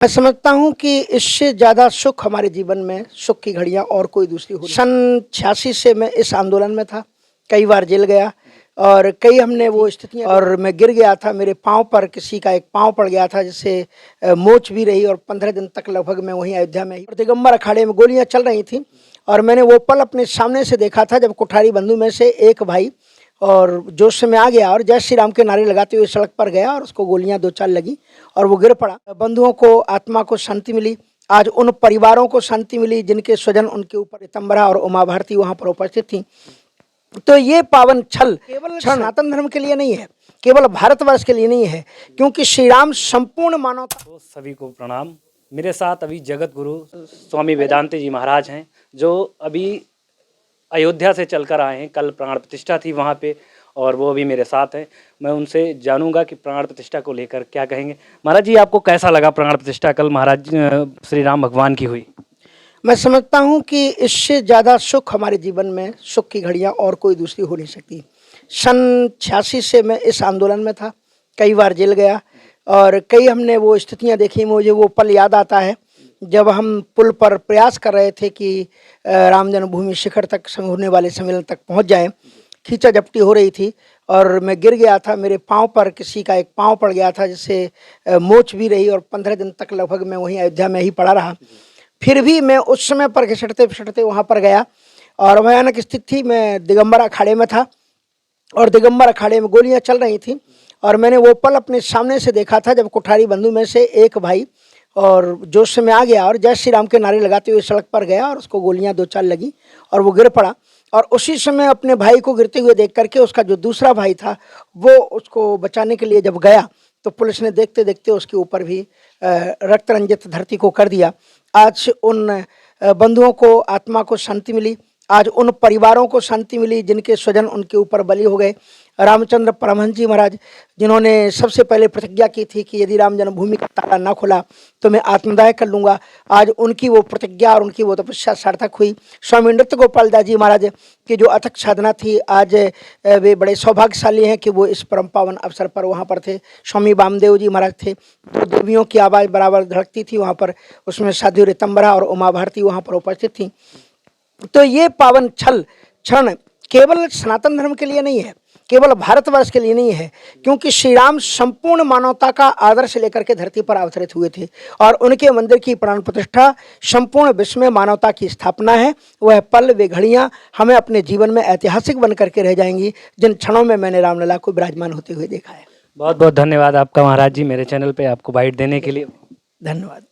मैं समझता हूँ कि इससे ज़्यादा सुख हमारे जीवन में, सुख की घड़ियाँ और कोई दूसरी हो नहीं। सन 86 से मैं इस आंदोलन में था, कई बार जेल गया और कई हमने वो स्थितियाँ, और मैं गिर गया था, मेरे पाँव पर किसी का एक पाँव पड़ गया था जिससे मोच भी रही, और 15 दिन तक लगभग मैं वहीं अयोध्या में ही। दिगंबर अखाड़े में गोलियाँ चल रही थी और मैंने वो पल अपने सामने से देखा था जब कुठारी बंधु में से एक भाई और जोश में आ गया और जय श्री राम के नारे लगाते हुए सड़क पर गया और उसको गोलियां 2-4 लगी और वो गिर पड़ा। बंधुओं को, आत्मा को शांति मिली। आज उन परिवारों को शांति मिली जिनके स्वजन उनके ऊपर, रितंबरा और उमा भारती वहां पर उपस्थित थी। तो ये पावन छल केवल सनातन धर्म के लिए नहीं है, केवल भारतवर्ष के लिए नहीं है, क्योंकि श्री राम संपूर्ण मानवता। तो सभी को प्रणाम। मेरे साथ अभी जगत गुरु स्वामी वेदांत जी महाराज हैं, जो अभी अयोध्या से चलकर आए हैं। कल प्राण प्रतिष्ठा थी वहाँ पे और वो अभी मेरे साथ हैं। मैं उनसे जानूंगा कि प्राण प्रतिष्ठा को लेकर क्या कहेंगे। महाराज जी, आपको कैसा लगा प्राण प्रतिष्ठा कल महाराज श्री राम भगवान की हुई? मैं समझता हूँ कि इससे ज़्यादा सुख हमारे जीवन में, सुख की घड़ियाँ और कोई दूसरी हो नहीं सकती। सन 86 से मैं इस आंदोलन में था, कई बार जेल गया और कई हमने वो स्थितियाँ देखी। मुझे वो पल याद आता है जब हम पुल पर प्रयास कर रहे थे कि राम जन्मभूमि शिखर तक होने वाले सम्मेलन तक पहुँच जाएं। खींचा झपटी हो रही थी और मैं गिर गया था, मेरे पाँव पर किसी का एक पाँव पड़ गया था जिससे मोच भी रही, और 15 दिन तक लगभग मैं वहीं अयोध्या में ही पड़ा रहा। फिर भी मैं उस समय पर घिसटते फिसटते वहाँ पर गया और भयानक स्थिति थी। मैं दिगंबर अखाड़े में था और दिगंबर अखाड़े में गोलियाँ चल रही थी और मैंने वो पल अपने सामने से देखा था जब कुठारी बंधु में से एक भाई और जोश में आ गया और जय श्री राम के नारे लगाते हुए सड़क पर गया और उसको गोलियां 2-4 लगी और वो गिर पड़ा। और उसी समय अपने भाई को गिरते हुए देख करके उसका जो दूसरा भाई था वो उसको बचाने के लिए जब गया तो पुलिस ने देखते देखते उसके ऊपर भी रक्त रंजित धरती को कर दिया। आज उन बंधुओं को, आत्मा को शांति मिली। आज उन परिवारों को शांति मिली जिनके स्वजन उनके ऊपर बलि हो गए। रामचंद्र परमहंस जी महाराज, जिन्होंने सबसे पहले प्रतिज्ञा की थी कि यदि राम जन्मभूमि का ताला न खुला तो मैं आत्मदाह कर लूँगा, आज उनकी वो प्रतिज्ञा और उनकी वो तपस्या सार्थक हुई। स्वामी नृत्य गोपाल दास जी महाराज की जो अथक साधना थी, आज वे बड़े सौभाग्यशाली हैं कि वो इस परम पावन अवसर पर वहाँ पर थे। स्वामी वामदेव जी महाराज थे, तो देवियों की आवाज़ बराबर धड़कती थी वहाँ पर, उसमें साध्वी रितंबरा और उमा भारती वहाँ पर उपस्थित थी। तो ये पावन क्षण केवल सनातन धर्म के लिए नहीं है, केवल भारतवर्ष के लिए नहीं है, क्योंकि श्री राम संपूर्ण मानवता का आदर्श लेकर के धरती पर अवतरित हुए थे और उनके मंदिर की प्राण प्रतिष्ठा संपूर्ण विश्व में मानवता की स्थापना है। वह पल, वे घड़ियाँ हमें अपने जीवन में ऐतिहासिक बन करके रह जाएंगी जिन क्षणों में मैंने रामलला को विराजमान होते हुए देखा है। बहुत बहुत धन्यवाद आपका महाराज जी, मेरे चैनल पे आपको बाइट देने के लिए। धन्यवाद।